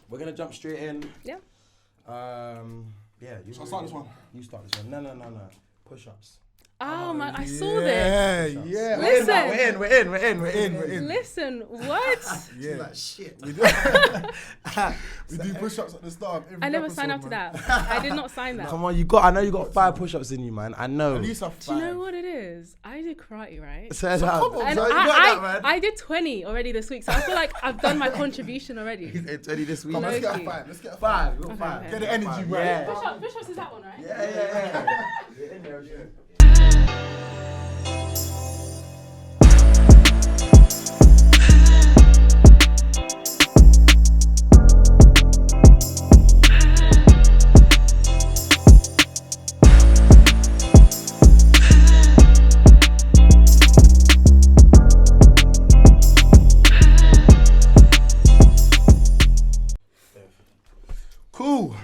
We're gonna jump straight in. Yeah. Yeah. Shall I start this one? You start this one. No. Push-ups. Oh man, I saw this. Yeah. Listen. We're in. Listen, what? Yeah. Like shit. We do push-ups at the start of every I never episode, signed up to man. that. I did not sign that. Come on, I know you got 5 push-ups in you, man. I know. At least Do you know what it is? I did karate, right? So Come on, And so you got that, man. I did 20 already this week, so I feel like I've done my contribution already. 20 this week. Come on, let's get a Low-key. 5. Let's get a 5. 5. You got Okay, 5. okay. Get the energy right. Yeah. Push-ups is that one, right? Yeah. Cool.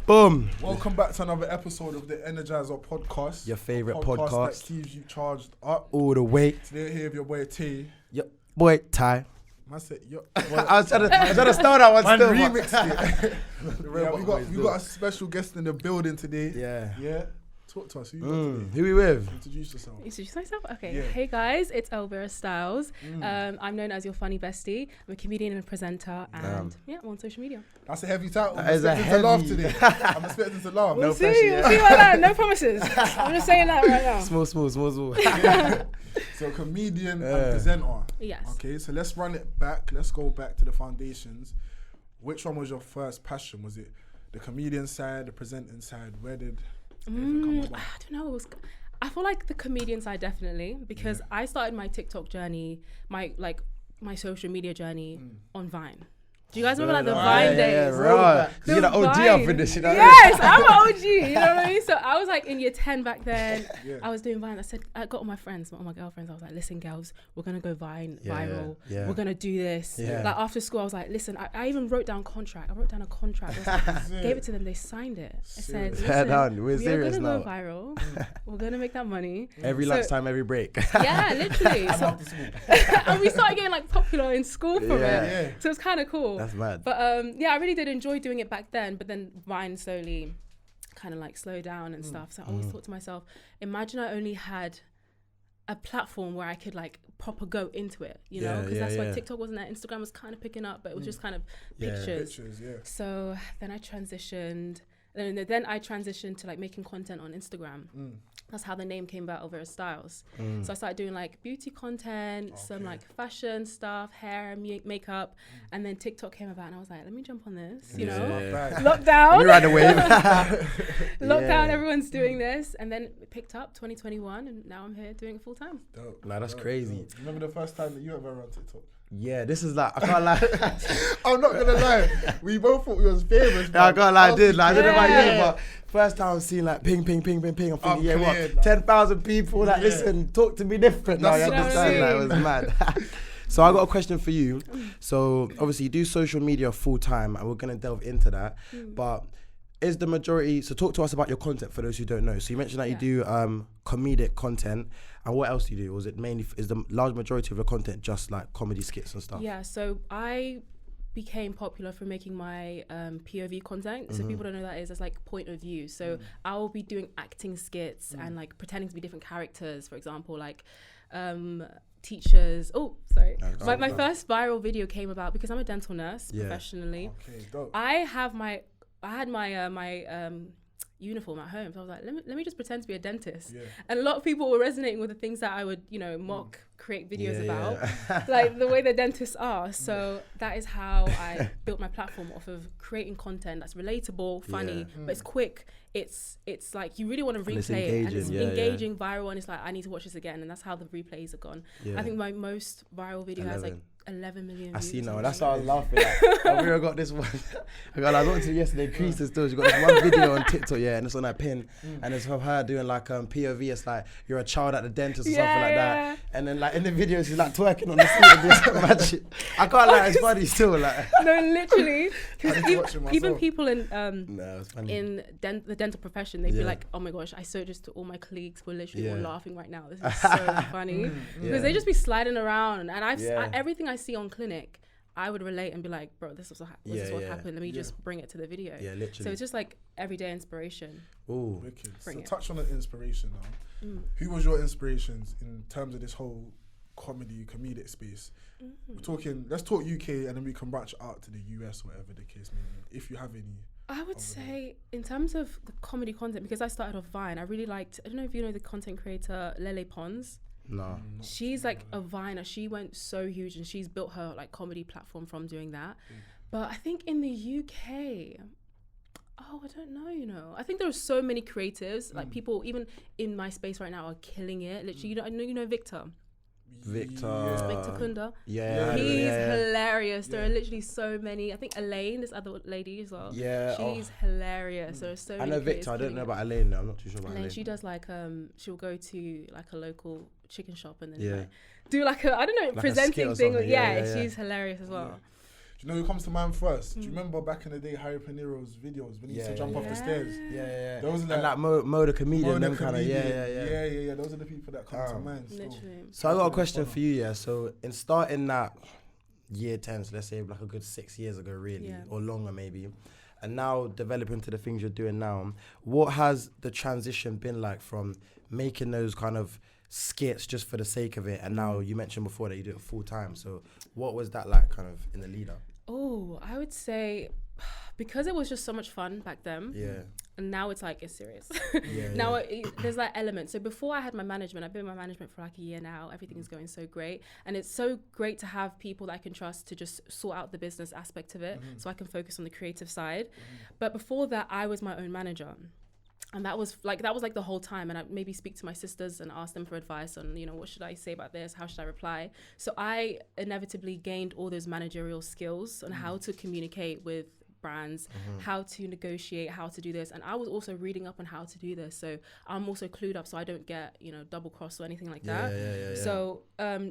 Boom. Welcome back to another episode of the Energiser podcast. Your favourite that podcast. keeps you charged up. All the way. Today here with your boy T. Yep. Boy, Ty. Man said, yo. I was trying to start that one Man still. remixed it. The Yeah, robot we got a special guest in the building today. Yeah. Yeah. Talk to us. Who you got today? Who we with? Introduce yourself. Introduce myself? Okay. Yeah. Hey guys, it's Elvira Styles. I'm known as your funny bestie. I'm a comedian and a presenter, and I'm on social media. That's a heavy title. That I'm is a expecting to laugh heavy- today. I'm expecting to laugh. We'll see. pressure, We'll see about that. No promises. I'm just saying that right now. Small. So comedian and presenter. Yes. Okay, so let's run it back. Let's go back to the foundations. Which one was your first passion? Was it the comedian side, the presenting side? Where did everything come I about? don't know. I feel like the comedian side definitely, because I started my TikTok journey, my social media journey on Vine. Do you guys remember like the Vine days? Yeah, right. The You get an OG Vine. up in this, you know? Yes, I'm an OG. You know what I mean? So I was like in year 10 back then. Yeah. I was doing Vine. I got all my friends, all my girlfriends. I was like, listen, girls, we're gonna go viral. Yeah. We're gonna do this. Yeah. Like after school, I was like, listen. I even wrote down contract. I wrote down a contract. I was like, gave it to them. They signed it. I said, Fair down. We're we are serious gonna now. go viral. We're gonna make that money. Every So- lunchtime, every break. Yeah, literally. So, and we started getting like popular in school from Yeah. it. Yeah. So it was kind of cool. That's mad. But yeah, I really did enjoy doing it back then. But then Vine slowly kind of like slowed down and stuff. So I always thought to myself, imagine I only had a platform where I could like proper go into it, you know? Yeah, Because that's yeah. why TikTok wasn't there. Instagram was kind of picking up, but it was just kind of pictures. Pictures, yeah. So then I transitioned. Then I transitioned to like making content on Instagram. That's how the name came about, Elvira Styles. So I started doing like beauty content, some like fashion stuff, hair, makeup, and then TikTok came about, and I was like, let me jump on this, you know? Right. Lockdown. We ride the wave. Lockdown, Yeah. everyone's doing this, and then it picked up 2021, and now I'm here doing it full time. Dope. Nah, that's Dope, crazy. dope. Remember the first time that you ever ran TikTok? Yeah, this is like, I can't lie. I'm not gonna lie. We both thought we was famous. Yeah, I can't lie, I did. Like, I don't know about you, Yeah. but first time I'm seeing like ping. I'm thinking, yeah, cleared, what? like- 10,000 people that Yeah. listen, talk to me different. Now, That's you what I understand? mean. Like, it was mad. So I got a question for you. So obviously you do social media full time, and we're gonna delve into that. But is the majority? So talk to us about your content for those who don't know. So you mentioned that you do comedic content, and what else do you do? Or is it mainly is the large majority of your content just like comedy skits and stuff? Yeah, so I became popular for making my POV content. So people don't know what that is. It's like point of view. So I will be doing acting skits and like pretending to be different characters. For example, like teachers. Oh, sorry. My first viral video came about because I'm a dental nurse professionally. Okay, dope. I had my uniform at home, so I was like, let me just pretend to be a dentist. Yeah. And a lot of people were resonating with the things that I would, mock, create videos Yeah, about, like the way the dentists are. So that is how I built my platform off of creating content that's relatable, funny, but it's quick. It's like you really want to it's replay it, and it's engaging, engaging, viral, and it's like I need to watch this again, and that's how the replays are gone. Yeah. I think my most viral video has like 11 million I views. see or now. That's something. why I was laughing. Like, Elvira got this one. I was watching it yesterday. Crease still. She got this one video on TikTok, and it's on that pin, and it's of her doing like POV. It's like you're a child at the dentist or something like that. And then like in the video, she's like twerking on the seat and this magic. I can't lie, it's funny still. Like No, literally, I because need to watch it myself. even people in no, it's funny. in the dental profession, they'd be Yeah. like, oh my gosh, I saw just to all my colleagues were literally all Yeah. laughing right now. This is so funny. Because Yeah. they just be sliding around, and Yeah. everything I see on clinic, I would relate and be like, bro, this is what happened. Let me just bring it to the video. Yeah, literally. So it's just like everyday inspiration. Ooh. Wicked. Bring So it. touch on the inspiration now. Who was your inspirations in terms of this whole comedic space? We're talking, let's talk UK and then we can branch out to the US, whatever the case may be, if you have any. I would say in terms of the comedy content, because I started off Vine, I really liked, I don't know if you know the content creator Lele Pons. No. She's like a Viner. She went so huge and she's built her like comedy platform from doing that. But I think in the UK, I don't know, I think there are so many creatives, like people even in my space right now are killing it. Literally, you know Victor Kunda. Yeah. He's hilarious. There are literally so many. I think Elaine, this other lady as well. Yeah. She's hilarious. There are so many. I know Victor. I don't know about Elaine though. I'm not too sure about Elaine. She does like she'll go to like a local chicken shop and then like, do like a, I don't know, like presenting thing. She's hilarious as well. Do you know who comes to mind first? Do you remember back in the day Harry Panero's videos when he used to jump off the stairs? Yeah. Those And like Mo the comedian, them kind of, yeah. Those are the people that come to mind. Literally. So I got a question for you, yeah. So in starting that year 10, so let's say like a good 6 years ago, really, or longer maybe, and now developing to the things you're doing now, what has the transition been like from making those kind of skits just for the sake of it, and now you mentioned before that you do it full time, so what was that like kind of in the lead up? I would say because it was just so much fun back then, and now it's like it's serious. Now there's that element. So before I had my management, I've been in my management for like a year now. Everything's going so great, and it's so great to have people that I can trust to just sort out the business aspect of it, so I can focus on the creative side. But before that, I was my own manager. And that was like the whole time. And I maybe speak to my sisters and ask them for advice on, what should I say about this? How should I reply? So I inevitably gained all those managerial skills on how to communicate with brands, how to negotiate, how to do this. And I was also reading up on how to do this. So I'm also clued up so I don't get, double cross or anything like that. So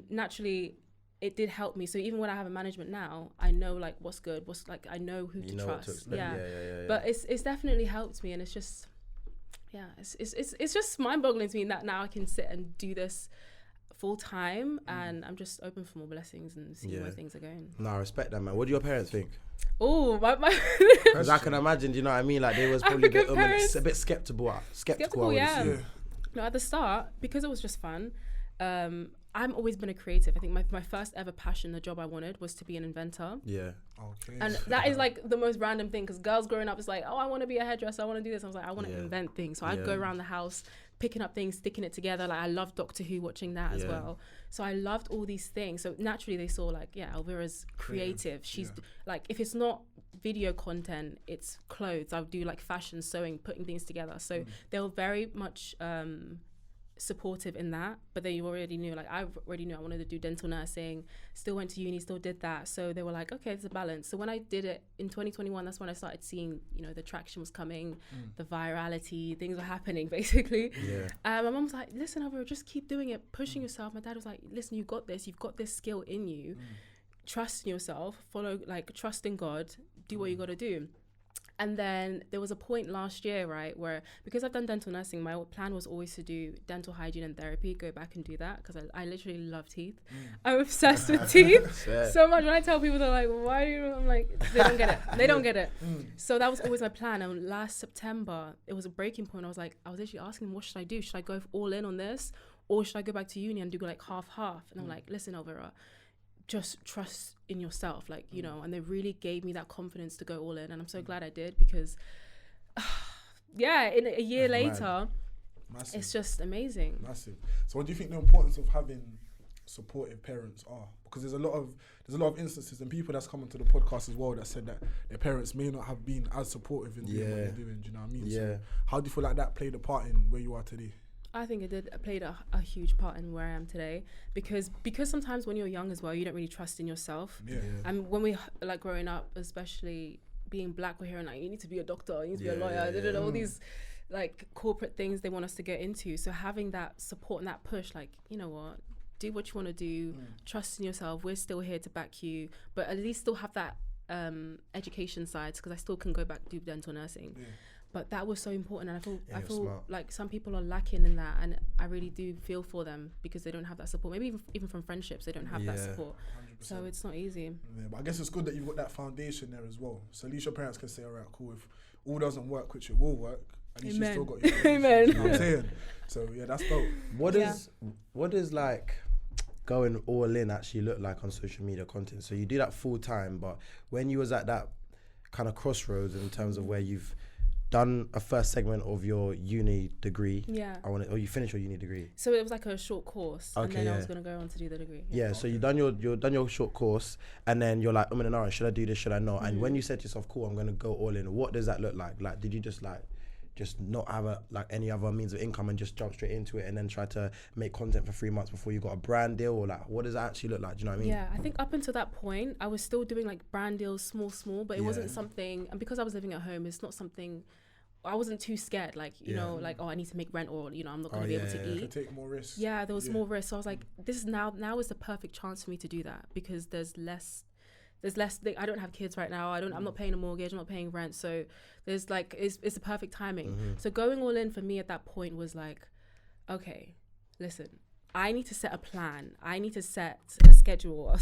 naturally, it did help me. So even when I have a management now, I know like what's good, I know who to trust. But it's definitely helped me, and it's just... it's just mind-boggling to me that now I can sit and do this full time, and I'm just open for more blessings and seeing where things are going. No, I respect that, man. What do your parents think? My Because I can imagine, do you know what I mean? Like they was probably a bit skeptical. No, at the start, because it was just fun. I've always been a creative. I think my first ever passion, the job I wanted, was to be an inventor. Yeah. Okay. And that is like the most random thing, because girls growing up is like, I want to be a hairdresser, I want to do this. I was like, I want to invent things. So I'd go around the house picking up things, sticking it together. Like I loved Doctor Who, watching that as well. So I loved all these things. So naturally they saw like, Elvira's creative. She's like, if it's not video content, it's clothes. I would do like fashion, sewing, putting things together. So they were very much supportive in that, but they already knew, like I already knew I wanted to do dental nursing, still went to uni, still did that. So they were like, okay, there's a balance. So when I did it in 2021, that's when I started seeing, the traction was coming, the virality, things were happening basically. My mom was like, listen, Elvira, just keep doing it, pushing yourself. My dad was like, listen, you've got this skill in you, trust in yourself, trust in God, do what you got to do. And then there was a point last year, right, where because I've done dental nursing, my plan was always to do dental hygiene and therapy, go back and do that, because I literally love teeth. I'm obsessed with teeth so much. When I tell people, they're like, why do you? I'm like, they don't get it. They don't get it. So that was always my plan. And last September, it was a breaking point. I was actually asking them, what should I do? Should I go all in on this? Or should I go back to uni and do like half? And I'm like, listen, Elvira, just trust in yourself, and they really gave me that confidence to go all in, and I'm so glad I did, because in a year later, it's just amazing. Massive. So what do you think the importance of having supportive parents are? Because there's a lot of instances and people that's come into the podcast as well that said that their parents may not have been as supportive in doing what they're doing. Do you know what I mean? So how do you feel like that played a part in where you are today? I think it played a huge part in where I am today, because sometimes when you're young as well, you don't really trust in yourself. And when we like growing up, especially being black, we're hearing like, you need to be a doctor, you need to be a lawyer, all these like corporate things they want us to get into. So having that support and that push, like, you know what, do what you want to do, trust in yourself, we're still here to back you, but at least still have that education side, because I still can go back do dental nursing. But that was so important, and I feel smart. Like some people are lacking in that, and I really do feel for them because they don't have that support. Maybe even from friendships, they don't have that support. So it's not easy. Yeah, but I guess it's good that you've got that foundation there as well. So at least your parents can say, all right, cool, if all doesn't work, which it will work, at least you still got your Amen. You know what I'm saying? So yeah, that's dope. What is like going all in actually look like on social media content? So you do that full time, but when you was at that kind of crossroads in terms of where you've done a first segment of your uni degree, or you finished your uni degree. So it was like a short course, and then I was gonna go on to do the degree. So you done your short course, and then you're like, I'm in an hour, should I do this, should I not? And when you said to yourself, cool, I'm gonna go all in, what does that look like? Like, did you just not have any other means of income and just jump straight into it and then try to make content for 3 months before you got a brand deal, or like what does that actually look like? Do you know what I mean? Yeah, I think up until that point I was still doing like brand deals, small, but it wasn't something, and because I was living at home, it's not something I wasn't too scared, like, you know, like, oh, I need to make rent, or, you know, I'm not going to be able to eat. You can take more risks. Yeah, there was more risk. So I was like, this is now is the perfect chance for me to do that, because there's less, I don't have kids right now. I'm not paying a mortgage, I'm not paying rent. So there's like, it's the perfect timing. So going all in for me at that point was like, okay, listen, I need to set a plan. I need to set a schedule.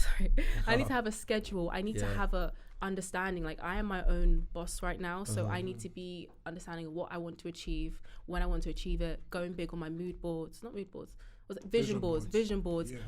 I need to have a schedule. I need to have a understanding. Like, I am my own boss right now, so I need to be understanding what I want to achieve, when I want to achieve it, going big on my mood boards, not mood boards, was it vision boards,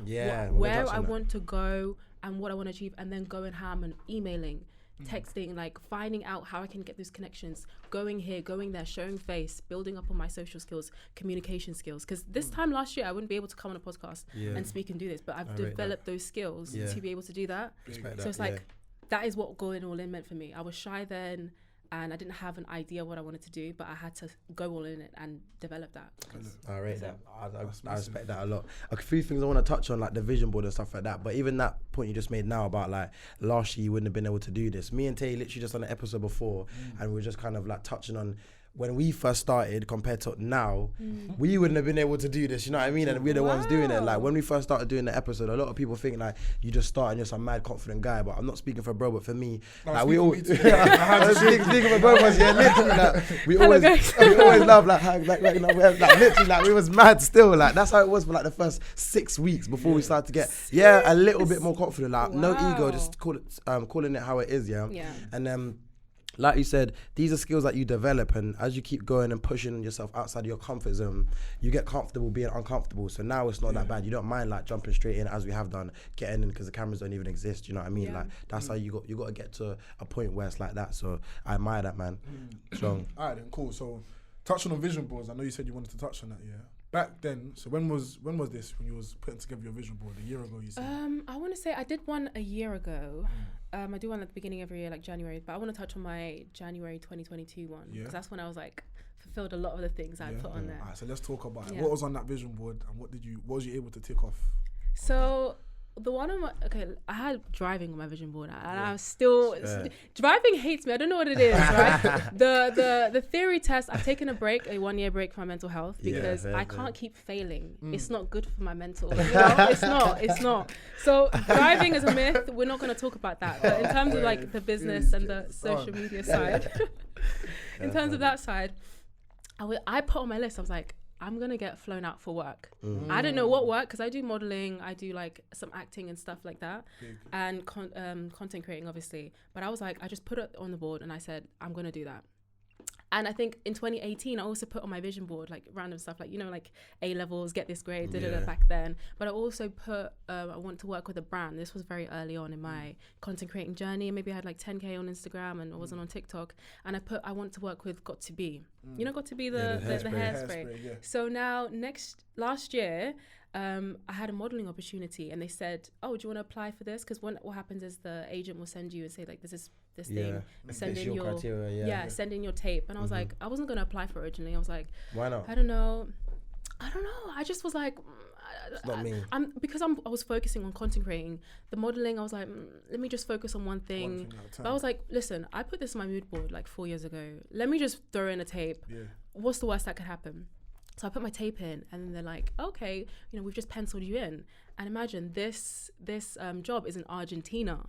where I want to go and what I want to achieve, and then going ham and emailing, texting, like finding out how I can get those connections, going here, going there, showing face, building up on my social skills, communication skills. Because this time last year, I wouldn't be able to come on a podcast and speak and do this, but I've developed those skills to be able to do that. So it's like, that is what going all in meant for me. I was shy then, and I didn't have an idea what I wanted to do, but I had to go all in it and develop that. I rate that. I respect that a lot. A few things I want to touch on, like the vision board and stuff like that, but even that point you just made now about like last year you wouldn't have been able to do this. Me and Tay literally just on the episode before, and we were just kind of like touching on when we first started compared to now, we wouldn't have been able to do this, you know what I mean? And we're the ones doing it. Like when we first started doing the episode, a lot of people think like you just start and you're some mad confident guy, but I'm not speaking for bro, but for me, like we all speaking for both of us, literally like we always love like literally like we was mad still, like that's how it was for like the first 6 weeks before we started to get a little bit more confident, like no ego, just calling it how it is, and then like you said, these are skills that you develop, and as you keep going and pushing yourself outside of your comfort zone, you get comfortable being uncomfortable. So now it's not that bad. You don't mind like jumping straight in as we have done, getting in because the cameras don't even exist. You know what I mean? Like that's how you got to get to a point where it's like that. So I admire that, man. Strong. All right, then cool. So touching on vision boards, I know you said you wanted to touch on that. Yeah. Back then, so when was this? When you was putting together your vision board? A year ago, you said. I want to say I did one a year ago. I do one at the beginning of every year, like January. But I want to touch on my January 2022 one, because that's when I was like fulfilled a lot of the things I put on there. Alright, so let's talk about it. What was on that vision board, and what was you able to tick off? So the one on my I had driving on my vision board, and I'm still driving hates me. I don't know what it is, right? The theory test, I've taken a 1 year break for my mental health because I can't keep failing. It's not good for my mental. You know, it's not. So driving is a myth. We're not going to talk about that. But in terms of like the business and the social media side, in terms of that side, I put on my list. I was like, I'm going to get flown out for work. I don't know what work, because I do modeling, I do like some acting and stuff like that, and content creating, obviously. But I was like, I just put it on the board and I said, I'm going to do that. And I think in 2018, I also put on my vision board, like random stuff, like, you know, like A-levels, get this grade, back then. But I also put, I want to work with a brand. This was very early on in my content creating journey. Maybe I had like 10K on Instagram and I wasn't on TikTok. And I want to work with Got To Be. You know, Got To Be, the hairspray. So now, last year, I had a modeling opportunity, and they said, oh, do you want to apply for this? Because what happens is the agent will send you and say, like, this thing, send in your criteria, send in your tape. And I was like, I wasn't going to apply for it originally. I was like, why not? I don't know. I just was like, it's not me. I was focusing on content creating. The modeling, I was like, let me just focus on one thing. But I was like, listen, I put this on my mood board like 4 years ago. Let me just throw in a tape. What's the worst that could happen? So I put my tape in, and then they're like, okay, you know, we've just penciled you in. And imagine this job is in Argentina.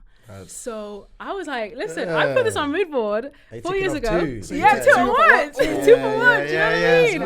So I was like, listen, I put this on mood board 4 years ago. 2 for 1. 2 for 1. Do you know what I mean?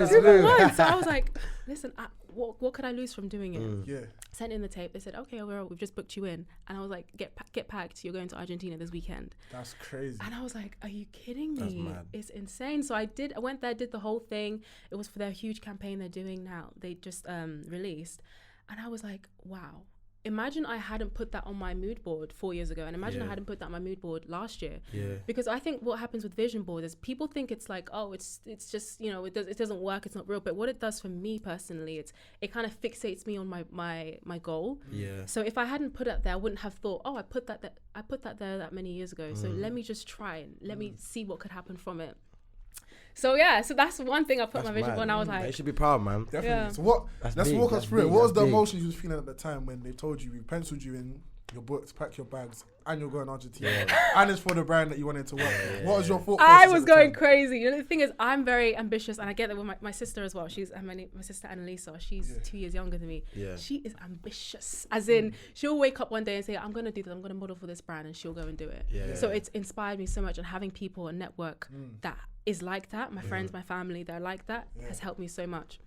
2 for 1. So I was like, listen, what could I lose from doing it? Sent in the tape. They said, okay, Elvira, we've just booked you in. And I was like, get packed. You're going to Argentina this weekend. That's crazy. And I was like, are you kidding me? That's mad. It's insane. So I went there, did the whole thing. It was for their huge campaign they're doing now. They just released. And I was like, wow. Imagine I hadn't put that on my mood board 4 years ago, and imagine I hadn't put that on my mood board last year. Yeah. Because I think what happens with vision boards is people think it's like, oh, it's just, you know, it doesn't work, it's not real. But what it does for me personally, it kind of fixates me on my goal. Yeah. So if I hadn't put it there, I wouldn't have thought, oh, I put that there that many years ago. So let me just try and let me see what could happen from it. So yeah, so that's one thing I put my vision board, and I was like, you should be proud, man. Definitely. Yeah. So what? Let's walk us through it. What was the emotions you was feeling at the time when they told you we penciled you in, your books, pack your bags, and you're going to Argentina, and it's for the brand that you wanted to work with? What was your thought process? I was going crazy. You know, the thing is, I'm very ambitious, and I get that with my sister as well. She's my sister Annalisa. She's 2 years younger than me. Yeah. She is ambitious, as in she'll wake up one day and say, I'm going to do this. I'm going to model for this brand, and she'll go and do it. Yeah. So it's inspired me so much, and having people, a network that is like that, my friends, my family, they're like that, has helped me so much.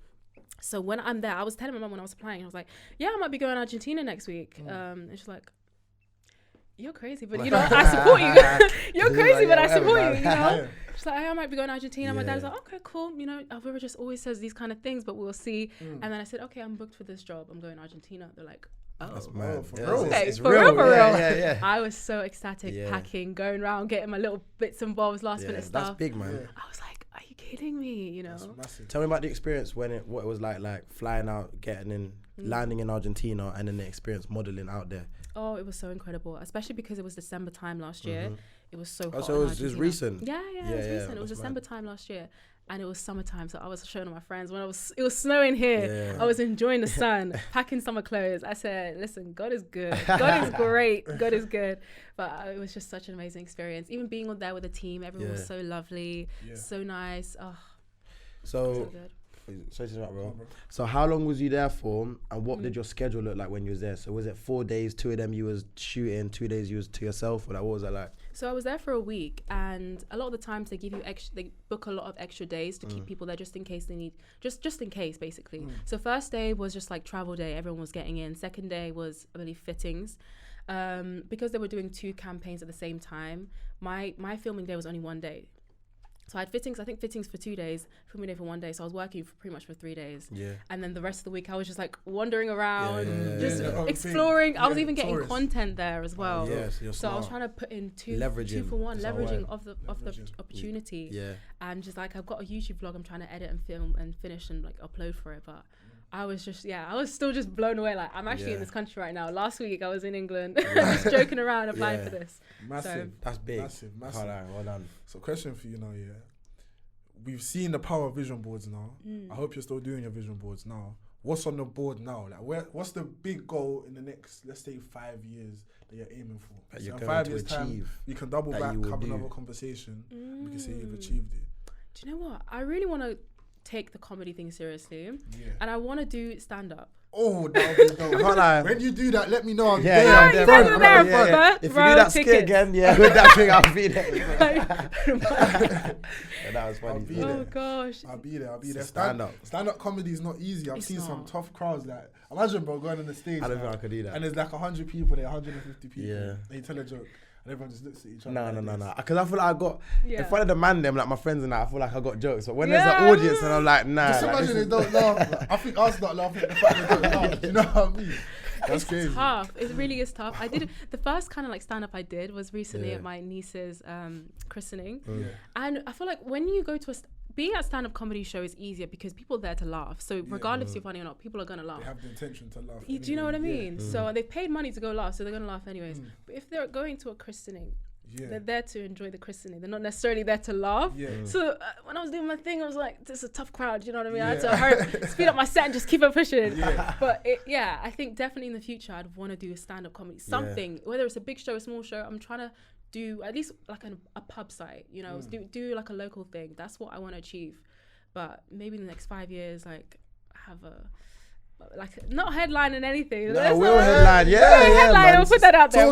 So when I'm there, I was telling my mum when I was applying, I was like, yeah, I might be going to Argentina next week. And she's like, you're crazy, but you know, I support you. You're crazy, but I support you, you know? She's like, I might be going to Argentina. My dad's like, okay, cool. You know, Elvira just always says these kind of things, but we'll see. And then I said, okay, I'm booked for this job. I'm going to Argentina. They're like, oh, that's mad. For real. It's for real. real. Yeah. I was so ecstatic, packing, going around, getting my little bits and bobs, last minute stuff. That's big, man. I was like, are you kidding me? You know? That's massive. Tell me about the experience what it was like flying out, getting in, landing in Argentina, and then the experience modeling out there. Oh, it was so incredible, especially because it was December time last year. It was so hot. So it was recent. Yeah, it was recent. It was December time last year, and it was summertime. So I was showing all my friends when it was snowing here. I was enjoying the sun, packing summer clothes. I said, "Listen, God is good. God is great. God is good." But it was just such an amazing experience. Even being on there with the team, everyone was so lovely, so nice. Oh, so good. Sorry to interrupt, bro. So how long was you there for, and what did your schedule look like when you was there? So was it 4 days, 2 of them you was shooting, 2 days you was to yourself, or like, what was that like? So I was there for a week, and a lot of the times they give you they book a lot of extra days to keep people there just in case they need, just in case basically. So first day was just like travel day, everyone was getting in. Second day was, I believe, fittings. Because they were doing 2 campaigns at the same time, my filming day was only 1 day. So I had fittings, I think fittings for 2 days, filming day for 1 day. So I was working pretty much for 3 days. Yeah. And then the rest of the week I was just like wandering around, exploring. I was even getting content there as well. Yeah, so I was trying to put in two for one, leveraging of the opportunity. Yeah. And just like, I've got a YouTube vlog I'm trying to edit and film and finish and like upload for it. But I was just, I was still just blown away. Like, I'm actually in this country right now. Last week I was in England, just joking around, applying for this. Massive. That's big. Massive. Well done. So question for you now, we've seen the power of vision boards now. I hope you're still doing your vision boards now. What's on the board now? Like, what's the big goal in the next, let's say, 5 years that you're aiming for? That you're so in going 5 to years' achieve. Time, you can double back, have another conversation. We can say you've achieved it. Do you know what? I really want to take the comedy thing seriously, and I want to do stand-up. Oh, that would be dope. When you do that, let me know. I'm there. If you do that skit again, with that thing, I'll be there. That was funny. Oh gosh, I'll be there. Stand-up comedy is not easy. I've seen some tough crowds. Like, imagine, bro, going on the stage. I don't think I could do that. And there's like 100 people there, 150 people. Yeah. And you tell a joke. And everyone just looks at each other. No. Because I feel like I got, in front of the man, them, like my friends and that, I feel like I got jokes. But when there's an audience and I'm like, nah. Just imagine they don't laugh. Like, I think us not laughing at the fact they don't laugh. You know what I mean? That's crazy. It's tough. It really is tough. I did the first kind of like stand-up I did was recently at my niece's christening. And I feel like when you go to being at stand-up comedy show is easier because people are there to laugh. So regardless if you're funny or not, people are going to laugh. They have the intention to laugh. Do you know what I mean? So they've paid money to go laugh, so they're going to laugh anyways. But if they're going to a christening, they're there to enjoy the christening. They're not necessarily there to laugh. So when I was doing my thing, I was like, this is a tough crowd. You know what I mean? I had to hurry, speed up my set and just keep it pushing. But I think definitely in the future, I'd want to do a stand-up comedy. Something, whether it's a big show, a small show, I'm trying to do at least like a pub site, you know, do like a local thing. That's what I want to achieve. But maybe in the next 5 years, like have a, like not headline and anything. No, we'll headline. Headline. I'll put that out there.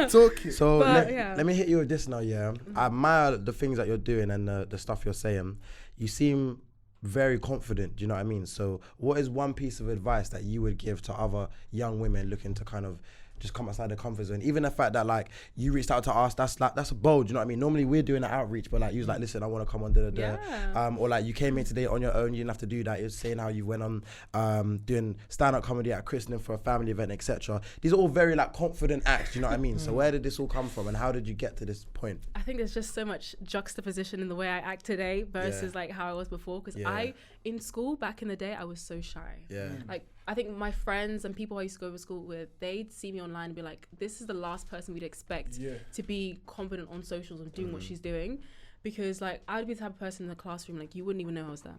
Talk it. So let me hit you with this now. I admire the things that you're doing and the stuff you're saying. You seem very confident. Do you know what I mean? So what is one piece of advice that you would give to other young women looking to kind of just come outside the comfort zone? Even the fact that like you reached out to us, that's bold. You know what I mean? Normally we're doing an outreach, but like you was like, listen, I want to come on or like you came in today on your own. You didn't have to do that. You're saying how you went on doing stand-up comedy at christening for a family event, etc. These are all very like confident acts. You know what I mean? So where did this all come from, and how did you get to this point? I think there's just so much juxtaposition in the way I act today versus like how I was before. Because in school back in the day, I was so shy. Like I think my friends and people I used to go to school with, they'd see me online and be like, this is the last person we'd expect to be confident on socials and doing what she's doing. Because like I'd be the type of person in the classroom, like you wouldn't even know I was there.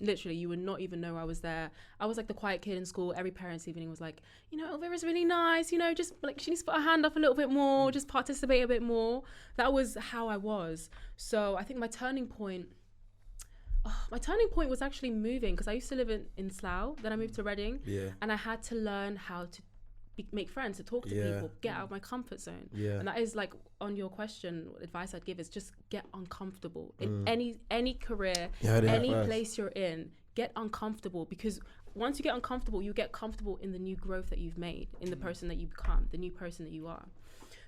Literally, you would not even know I was there. I was like the quiet kid in school. Every parents' evening was like, you know, Elvira's really nice, you know, just like she needs to put her hand up a little bit more, just participate a bit more. That was how I was. So I think my turning point was actually moving, because I used to live in Slough, then I moved to Reading, and I had to learn how to make friends, to talk to people, get out of my comfort zone. And that is like, on your question, advice I'd give is just get uncomfortable in any career, any place you're in. Get uncomfortable, because once you get uncomfortable, you get comfortable in the new growth that you've made, in the person that you become, the new person that you are.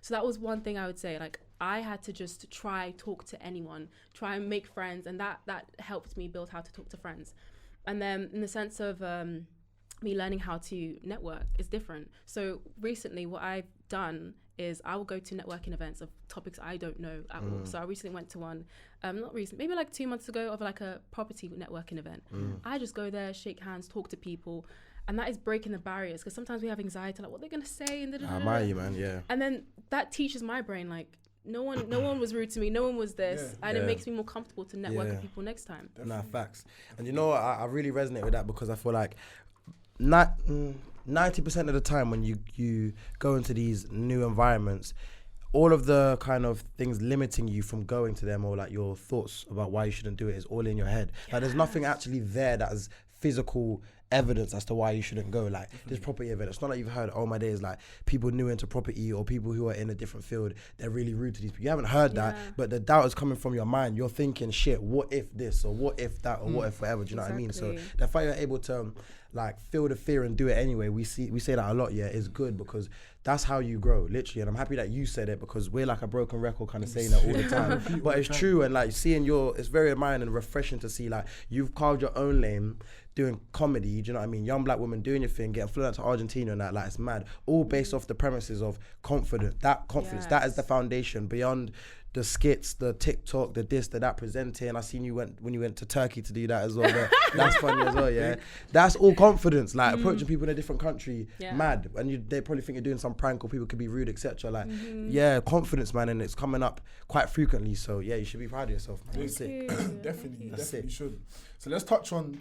So that was one thing I would say. Like I had to just talk to anyone, try and make friends, and that helped me build how to talk to friends. And then in the sense of me learning how to network is different. So recently what I've done is I will go to networking events of topics I don't know at all. So I recently went to one, not recent, maybe like 2 months ago, of like a property networking event. I just go there, shake hands, talk to people. And that is breaking the barriers, because sometimes we have anxiety, like what they're gonna say, and I admire you, man. Yeah. And then that teaches my brain, like no one was rude to me, no one was this, and it makes me more comfortable to network with people next time. Nah, facts. And you know what, I really resonate with that, because I feel like 90% of the time when you go into these new environments, all of the kind of things limiting you from going to them, or like your thoughts about why you shouldn't do it, is all in your head. Like there's nothing actually there that is physical evidence as to why you shouldn't go. Like this property event, it's not like you've heard, oh my days, like people new into property or people who are in a different field, they're really rude to these people. You haven't heard that, but the doubt is coming from your mind. You're thinking, shit, what if this, or what if that, or what if whatever. Do you know what I mean? So the fact you're able to like feel the fear and do it anyway, we say that a lot, is good, because that's how you grow, literally. And I'm happy that you said it, because we're like a broken record kind of saying that all the time. But it's true, and like seeing it's very admiring and refreshing to see like you've carved your own lane doing comedy, do you know what I mean? Young black woman doing your thing, getting flown out to Argentina and that, like it's mad. All based off the premises of confidence. That confidence, that is the foundation. Beyond the skits, the TikTok, the this, the that, presenting. I seen you when you went to Turkey to do that as well. That's funny as well, That's all confidence, like approaching people in a different country, mad. And they probably think you're doing some prank, or people could be rude, etc. Like, confidence, man, and it's coming up quite frequently. So you should be proud of yourself, man. That's it. Definitely should. So let's touch on,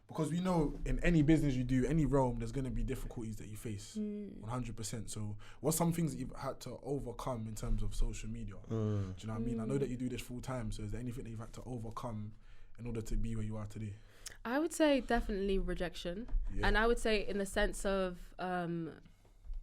because we know in any business you do, any realm, there's going to be difficulties that you face, 100%. So what's some things that you've had to overcome in terms of social media? Do you know what I mean? I know that you do this full time, so is there anything that you've had to overcome in order to be where you are today? I would say definitely rejection. And I would say in the sense of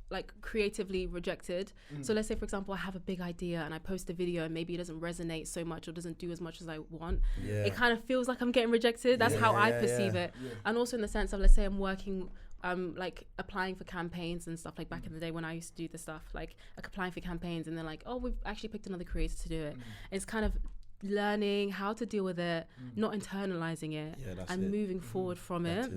like creatively rejected. So let's say, for example, I have a big idea and I post a video and maybe it doesn't resonate so much or doesn't do as much as I want. It kind of feels like I'm getting rejected. That's how I perceive it. And also in the sense of, let's say I'm working, like applying for campaigns and stuff, like back in the day when I used to do the stuff, like applying for campaigns, and then like, oh, we've actually picked another creator to do it. It's kind of learning how to deal with it, not internalizing it, and moving forward from it.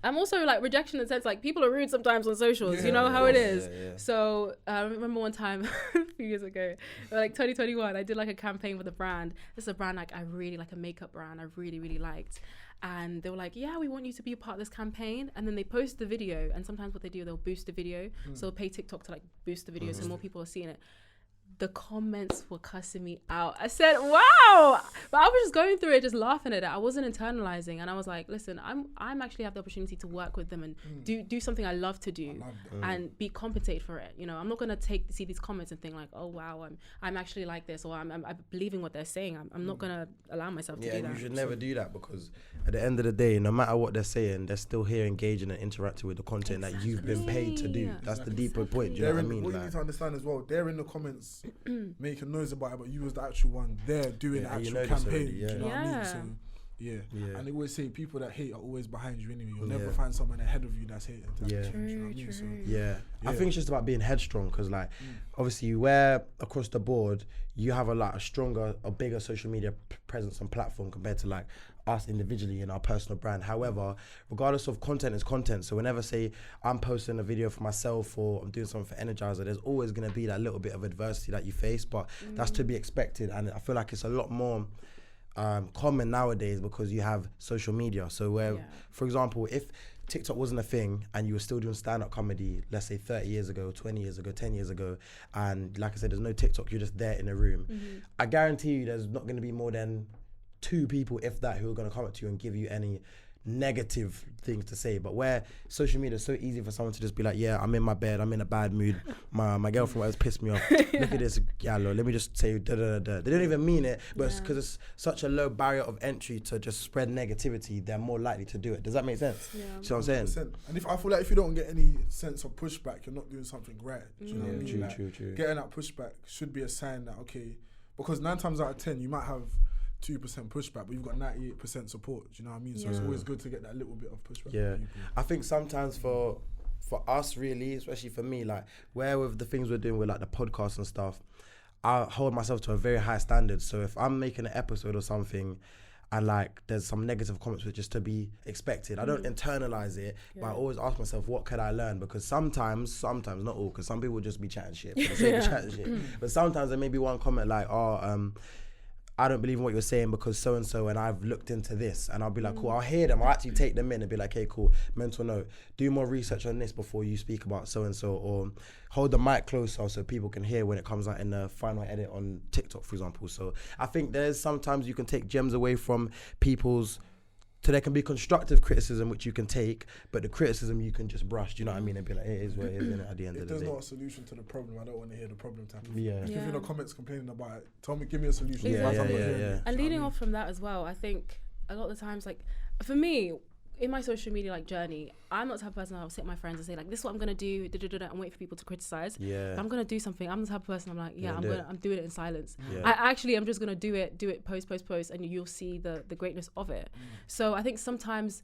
I'm also like rejection in the sense, like people are rude sometimes on socials, you know how it is. So I remember one time a few years ago, like 2021, I did like a campaign with a brand. This is a brand like I really like, a makeup brand I really, really liked. And they were like, yeah, we want you to be a part of this campaign. And then they post the video, and sometimes what they do, they'll boost the video. So they'll pay TikTok to like boost the video so more people are seeing it. The comments were cussing me out. I said, wow. But I was just going through it, just laughing at it. I wasn't internalizing. And I was like, listen, I'm actually have the opportunity to work with them and do something I love to do and be compensated for it. You know, I'm not going to see these comments and think like, oh, wow, I'm actually like this, or I'm believing what they're saying. I'm not going to allow myself to do that. You should never do that, because at the end of the day, no matter what they're saying, they're still here engaging and interacting with the content that you've been paid to do. That's the deeper point. Do you know what I mean? What you need to understand as well, they're in the comments making noise about it, but you was the actual one there doing the actual campaign. Do you know what I mean? So Yeah. Yeah. And they always say people that hate are always behind you anyway. You'll never find someone ahead of you that's hating. Yeah. True. I think it's just about being headstrong, because like obviously where across the board you have a stronger, a bigger social media presence and platform compared to like us individually in our personal brand. However, regardless of content is content. So whenever say I'm posting a video for myself or I'm doing something for Energiser, there's always going to be that little bit of adversity that you face, but that's to be expected. And I feel like it's a lot more common nowadays because you have social media. So where, for example, if TikTok wasn't a thing and you were still doing stand-up comedy, let's say 30 years ago, 20 years ago, 10 years ago, and like I said, there's no TikTok, you're just there in a room, I guarantee you there's not going to be more than 2 people, if that, who are going to come up to you and give you any negative things to say. But where social media is so easy for someone to just be like, yeah, I'm in my bed, I'm in a bad mood, my girlfriend has pissed me off, look at this, let me just say da da da. They don't even mean it, but because it's such a low barrier of entry to just spread negativity, they're more likely to do it. Does that make sense? Yeah. See what I'm saying? And I feel like if you don't get any sense of pushback, you're not doing something right. Do you know what I mean? True. Getting that pushback should be a sign that, okay, because 9 times out of 10 you might have 2% pushback, but you've got 98% support. Do you know what I mean? So it's always good to get that little bit of pushback. Yeah, I think sometimes for us, really, especially for me, like where with the things we're doing with like the podcast and stuff, I hold myself to a very high standard. So if I'm making an episode or something and like there's some negative comments which is to be expected, I don't internalize it, but I always ask myself, what could I learn? Because sometimes not all, because some people just be chatting shit for the sake of chatting shit, but sometimes there may be one comment like, I don't believe in what you're saying because so-and-so, and I've looked into this, and I'll be like, cool, I'll hear them, I'll actually take them in and be like, okay, cool, mental note, do more research on this before you speak about so-and-so, or hold the mic closer so people can hear when it comes out in the final edit on TikTok, for example. So I think there's sometimes you can take gems away from people's, so there can be constructive criticism which you can take, but the criticism you can just brush, do you know what I mean? And be like, it is what it is, innit, at the end of the day. If there's not a solution to the problem, I don't want to hear the problem type of thing. Yeah. If you're in the comments complaining about it, give me a solution. Yeah. And leading off from that as well, I think a lot of the times, like, for me, in my social media like journey, I'm not the type of person I'll sit with my friends and say like, this is what I'm gonna do, and wait for people to criticize. If I'm gonna do something, I'm the type of person I'm like, I'm doing it in silence. I'm just gonna do it, post, and you'll see the greatness of it. So I think sometimes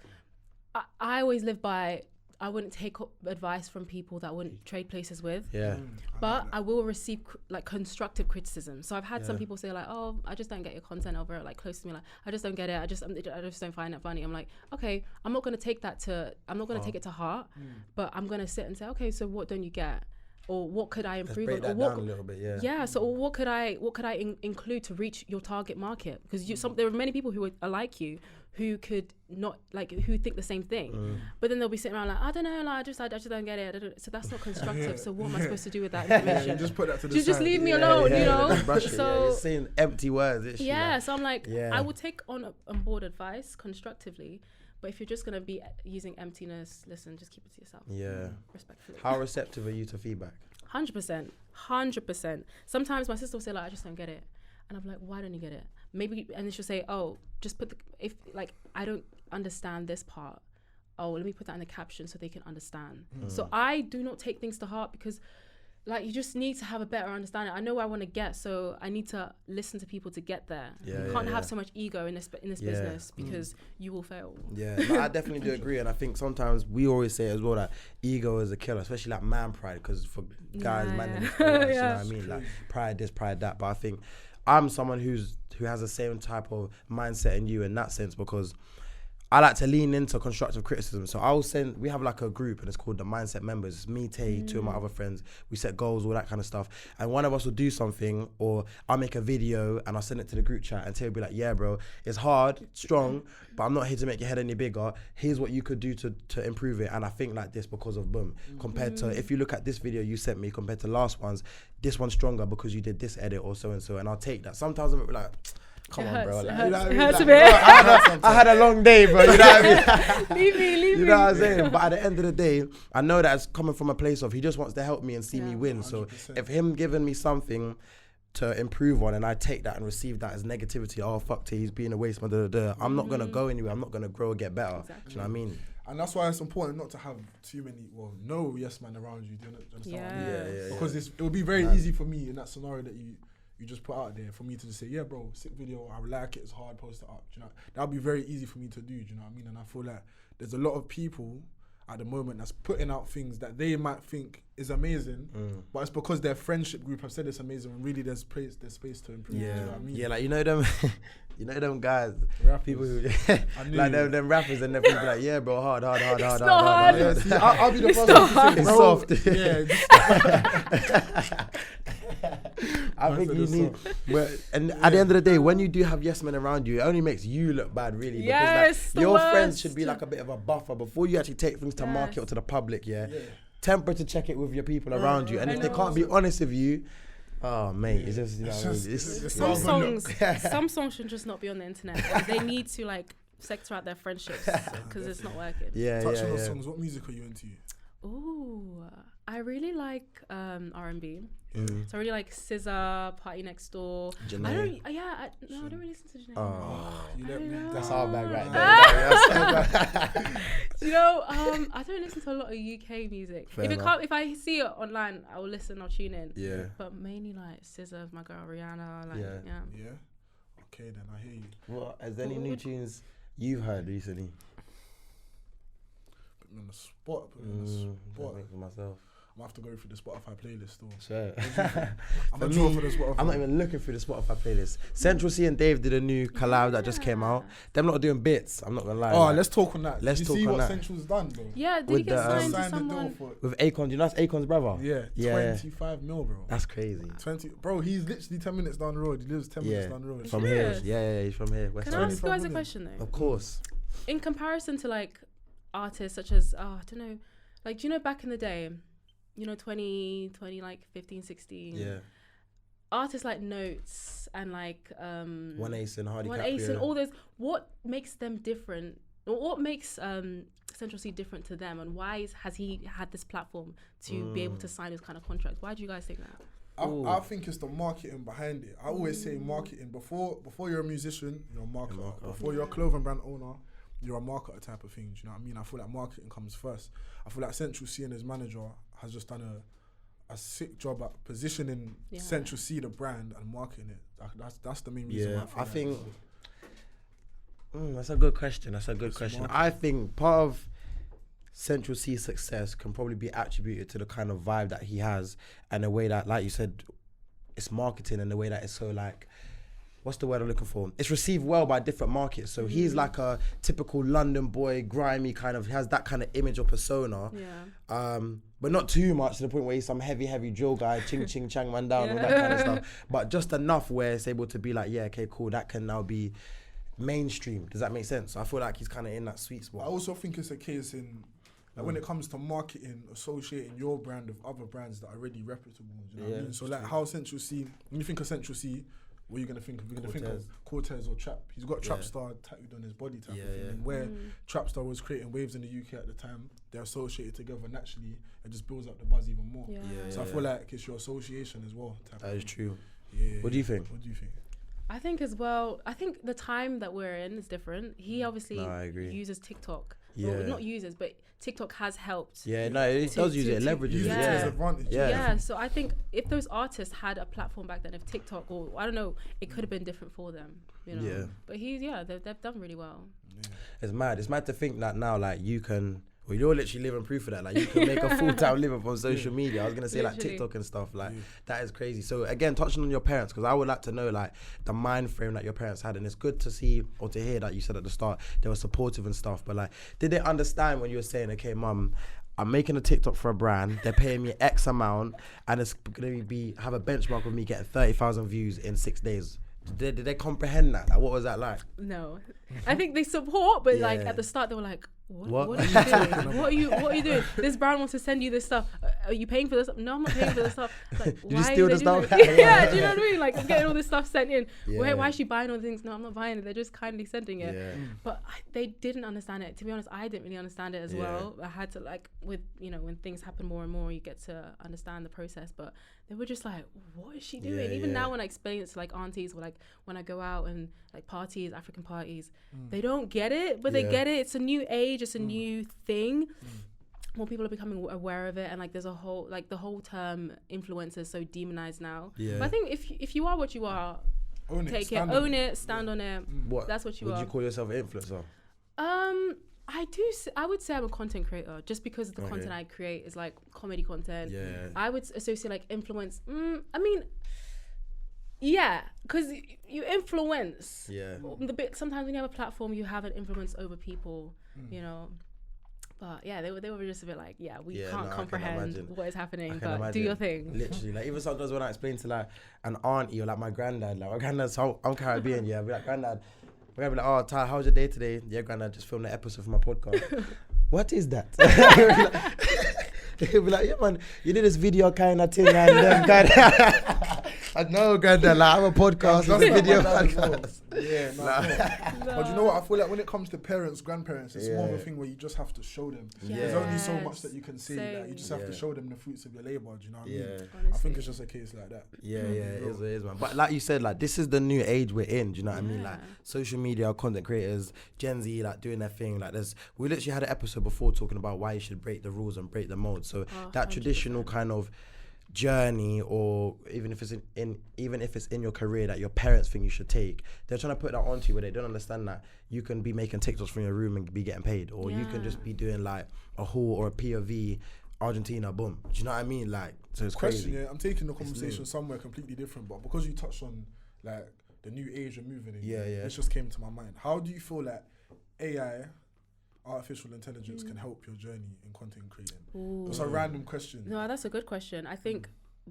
I always live by, I wouldn't take advice from people that I wouldn't trade places with. But I will receive like constructive criticism. So I've had some people say like, oh, I just don't get your content over like close to me. Like, I just don't get it. I just don't find it funny. I'm like, okay, I'm not going to take it to heart, but I'm going to sit and say, okay, so what don't you get? Or what could I improve on? Or what, down a little bit, so what could I include to reach your target market? Because there are many people who are like you, who could not like, who think the same thing, but then they'll be sitting around like, I don't know, like I just don't get it. So that's not constructive. So what am I supposed to do with that information? Just put that to the side. Just leave me alone, you know. So you're saying empty words. So I'm like, I will take on board advice constructively. But if you're just going to be using emptiness, listen, just keep it to yourself. Respectfully. How receptive are you to feedback? 100%. Sometimes my sister will say like, I just don't get it. And I'm like, why don't you get it? Maybe, and then she'll say, oh, just if like, I don't understand this part. Oh, let me put that in the caption so they can understand. So I do not take things to heart because like, you just need to have a better understanding. I know where I want to get, so I need to listen to people to get there. You can't have so much ego in this business because you will fail. No, I definitely do agree, and I think sometimes we always say as well that ego is a killer, especially like man pride, because for guys, you know what I mean, like pride this, pride that. But I think I'm someone who has the same type of mindset in you in that sense, because I like to lean into constructive criticism. So we have like a group and it's called the Mindset Members. It's me, Tay, 2 of my other friends. We set goals, all that kind of stuff. And one of us will do something, or I'll make a video and I'll send it to the group chat, and Tay will be like, yeah, bro, it's hard, strong, but I'm not here to make your head any bigger. Here's what you could do to improve it. And I think like this because of boom. Compared to, if you look at this video you sent me compared to last ones, this one's stronger because you did this edit or so-and-so. And I'll take that. Sometimes I'm like, come on, bro. Like, you know what I mean? Hurts a bit. I had a long day, bro. You know what I mean? Leave me. You know what I'm saying? But at the end of the day, I know that it's coming from a place of he just wants to help me and see me win. 100%. So if him giving me something to improve on and I take that and receive that as negativity, oh, fuck, he's being a waste, I'm not going to go anywhere. I'm not going to grow or get better. Exactly. Do you know what I mean? And that's why it's important not to have too many, no yes man around you. Do you understand what I mean? Yeah. Because it would be very easy for me in that scenario that you you just put out there for me to just say, yeah, bro, sick video, I like it, it's hard, post it up. Do you know, that'll be very easy for me to do. Do you know what I mean? And I feel like there's a lot of people at the moment that's putting out things that they might think is amazing, but it's because their friendship group have said it's amazing, and really there's space to improve. Yeah, you know what I mean? yeah, like you know them, you know them guys, Rappers. people who like them rappers, and them people like, yeah, bro, hard. It's not hard. Yeah, see, I'll be the first one to say, It's bro, soft. I think you need, and at the end of the day, when you do have yes men around you, it only makes you look bad, really. Yes, because like, your friends worst. should be like a bit of a buffer before you actually take things to market or to the public. Temperature check it with your people around you, and if they can't be honest with you, oh mate, it's just, you know, some songs should just not be on the internet. Like, they need to like sector out their friendships because it's not working. Touching on songs, what music are you into? Ooh, I really like R&B. So I really like SZA, Party Next Door. Janae. I don't really listen to Janae. You let me. That's our bag right there. You know, I don't listen to a lot of UK music. If I see it online, I will listen or tune in. Yeah. But mainly like SZA, my girl Rihanna. Like, Yeah. Okay, then I hear you. What, has any new tunes you've heard recently? Put me on the spot. For myself. I'm gonna have to go through the Spotify playlist though. Sure. I'm gonna draw for the Spotify. I'm not even looking through the Spotify playlist. Central C and Dave did a new collab that just came out. Them not doing bits. I'm not gonna lie. Oh, let's talk on that. Let's Did talk you see on what that. Central's done though? Yeah, did With he get the, signed to Signed the deal someone? for it. With Akon, you know that's Akon's brother. Yeah, 25 mil, bro. That's crazy. 20, bro. He's literally 10 minutes down the road. He lives 10 minutes down the road. From here. Yeah, he's from here. West Can I London. ask you guys a question though? Of course. In comparison to like artists such as I don't know, like do you know back in the day, you know 20 like 15, 16. Yeah. Artists like Notes and like One Ace and Hardy One Caprio. Ace and all those. What makes them different? Or what makes Central C different to them? And why has he had this platform to be able to sign those kind of contracts? Why do you guys think that? I think it's the marketing behind it. I always say marketing. Before you're a musician, you're a marketer. Before you're a clothing brand owner, you're a marketer type of thing. Do you know what I mean? I feel like marketing comes first. I feel like Central C and his manager has just done a sick job at positioning Central C, the brand, and marketing it. That's the main reason. Yeah, I think that's a good question. I think part of Central C's success can probably be attributed to the kind of vibe that he has and the way that, like you said, it's marketing and the way that it's so like, what's the word I'm looking for? It's received well by different markets. So he's like a typical London boy, grimy kind of, he has that kind of image or persona. Yeah. But not too much to the point where he's some heavy drill guy, ching ching chang man down, all that kind of stuff. But just enough where it's able to be like, yeah, okay, cool, that can now be mainstream. Does that make sense? So I feel like he's kind of in that sweet spot. I also think it's a case in, like when it comes to marketing, associating your brand with other brands that are already reputable. Do you know what I mean? So like how Central C, when you think of Central C, what are you going to think of? You're going to think of Cortez or Trap. He's got Trapstar tattooed on his body type of thing. And where Trapstar was creating waves in the UK at the time, they're associated together naturally. It just builds up the buzz even more. So I feel like it's your association as well. That is true. Yeah. What do you think? I think as well, I think the time that we're in is different. He obviously uses TikTok. Well, not uses, but TikTok has helped. Yeah, no, it does use it. It leverages it. To his advantage. Yeah, so I think if those artists had a platform back then, if TikTok or I don't know, it could have been different for them, you know. Yeah. But they've done really well. Yeah. It's mad. It's mad to think that now, like you can. Well, you're literally living proof of that. Like you can make a full-time living from social media. I was gonna say like TikTok and stuff. Like that is crazy. So again, touching on your parents, because I would like to know like the mind frame that your parents had, and it's good to see or to hear that you said at the start they were supportive and stuff. But like, did they understand when you were saying, okay, mum, I'm making a TikTok for a brand. They're paying me X amount, and it's gonna have a benchmark of me getting 30,000 views in 6 days. Did they comprehend that? Like, what was that like? No, I think they support, but like at the start they were like, "What are you doing? what are you doing? This brand wants to send you this stuff. Are you paying for this? No, I'm not paying for this stuff." Like, did you steal the stuff? Yeah, do you know what I mean? Like, I'm getting all this stuff sent in. Why is she buying all the things? No, I'm not buying it. They're just kindly sending it. But they didn't understand it. To be honest, I didn't really understand it as well. I had to like when things happen more and more, you get to understand the process. But they were just like, "What is she doing?" Even now, when I explain it to like aunties or like when I go out and like parties, African parties, they don't get it, but they get it. It's a new age. It's a new thing. more people are becoming aware of it, and like there's a whole like the whole term influencer is so demonized now. Yeah. But I think if you are what you are, take it, own it, stand on it. What? That's what you are. Would you call yourself an influencer? I would say I'm a content creator just because the content I create is like comedy content. Yeah. I would associate like influence. I mean, yeah, because you influence. Yeah. Sometimes when you have a platform, you have an influence over people, you know. But yeah, they were just a bit like, we can't comprehend what is happening, but do your thing. Literally, like even sometimes when I explain to like an auntie or like my granddad, like my granddad's I'm Caribbean, I'll be like, granddad, we're gonna be like, oh Ty, how's your day today? Yeah, granddad, just filmed an episode for my podcast. What is that? He'll be like, yeah man, you did this video kind of thing and I know, granddad, like I'm a podcast, it's a video podcast. But you know what? I feel like when it comes to parents, grandparents, it's more of a thing where you just have to show them. There's only so much that you can say. Like, you just have to show them the fruits of your labor. Do you know what I mean? Honestly. I think it's just a case like that. It is, man. But like you said, like this is the new age we're in. Do you know what I mean? Like social media, content creators, Gen Z, like doing their thing. Like we literally had an episode before talking about why you should break the rules and break the mold. So that 100%. Traditional kind of journey, or even if it's in your career that your parents think you should take, they're trying to put that onto you where they don't understand that you can be making TikToks from your room and be getting paid, or you can just be doing like a haul or a POV Argentina, boom. Do you know what I mean? Like, so it's crazy. I'm taking the conversation somewhere completely different, but because you touched on like the new age we're moving in, it just came to my mind. How do you feel like AI, artificial intelligence, can help your journey in content creating? That's a random question. No, that's a good question. I think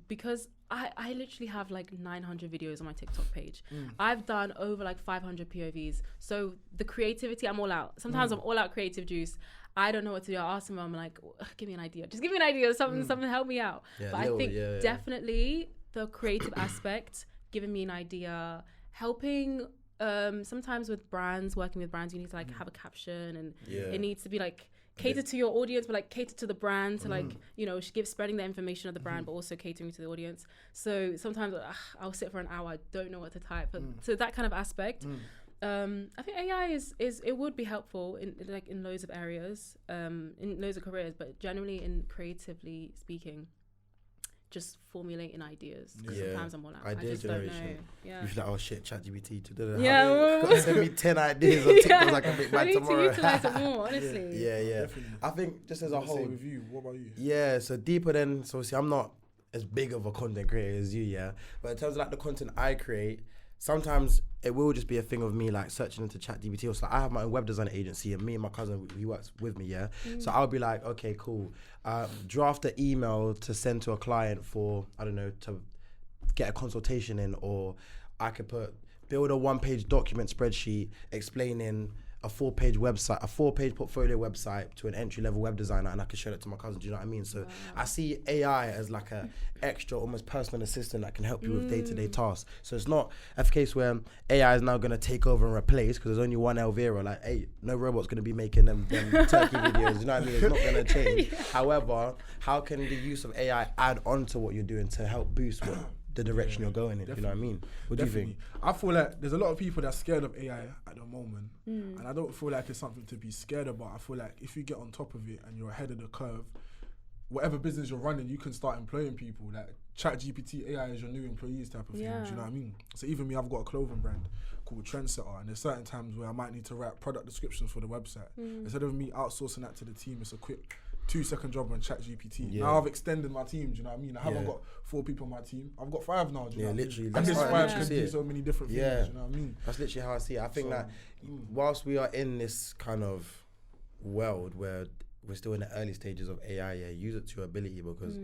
because I literally have like 900 videos on my TikTok page. I've done over like 500 POVs. So the creativity, I'm all out. Sometimes I'm all out creative juice. I don't know what to do. I ask them, I'm like, give me an idea. Just give me an idea. Something help me out. But I think definitely the creative aspect, giving me an idea, helping. Sometimes with brands, working with brands, you need to like have a caption, and it needs to be like cater to your audience, but like cater to the brand, to like, you know, spreading the information of the brand, but also catering to the audience. So sometimes I'll sit for an hour, I don't know what to type, but so that kind of aspect. I think AI is it would be helpful in loads of areas, in loads of careers, but generally in creatively speaking, just formulating ideas. Sometimes I'm all out. Idea generation. Yeah. You feel like, oh shit, ChatGPT. Send me 10 ideas on TikTok I can make by tomorrow. I need to utilize it more, honestly. Definitely. I think just as a whole. With you, what about you? Yeah, so deeper than, so obviously I'm not as big of a content creator as you, but in terms of like the content I create, sometimes it will just be a thing of me like searching into ChatGPT. Or so like, I have my own web design agency, and me and my cousin, he works with me, So I'll be like, okay, cool. Draft an email to send to a client for, I don't know, to get a consultation in, or I could build a 1-page document spreadsheet explaining a 4-page website, a 4-page portfolio website to an entry-level web designer, and I could show that to my cousin. Do you know what I mean? So I see AI as like a extra, almost personal assistant that can help you with day-to-day tasks. So it's not a case where AI is now going to take over and replace, because there's only one Elvira. Like, hey, no robot's going to be making them turkey videos. You know what I mean? It's not going to change. However, how can the use of AI add on to what you're doing to help boost the direction you're going in? You know what I mean? What do you think? I feel like there's a lot of people that's scared of AI at the moment, and I don't feel like it's something to be scared about. I feel like if you get on top of it and you're ahead of the curve, whatever business you're running, you can start employing people. Like ChatGPT, AI is your new employees type of thing. Do you know what I mean? So even me, I've got a clothing brand called Trendsetter, and there's certain times where I might need to write product descriptions for the website. Instead of me outsourcing that to the team, it's a quick 2-second job on ChatGPT. Now I've extended my team, do you know what I mean? I haven't got 4 people on my team. I've got 5 now, do you know what literally. I mean? And this 5 can do it. so many different things, do you know what I mean? That's literally how I see it. I think that whilst we are in this kind of world where we're still in the early stages of AI, use it to your ability, because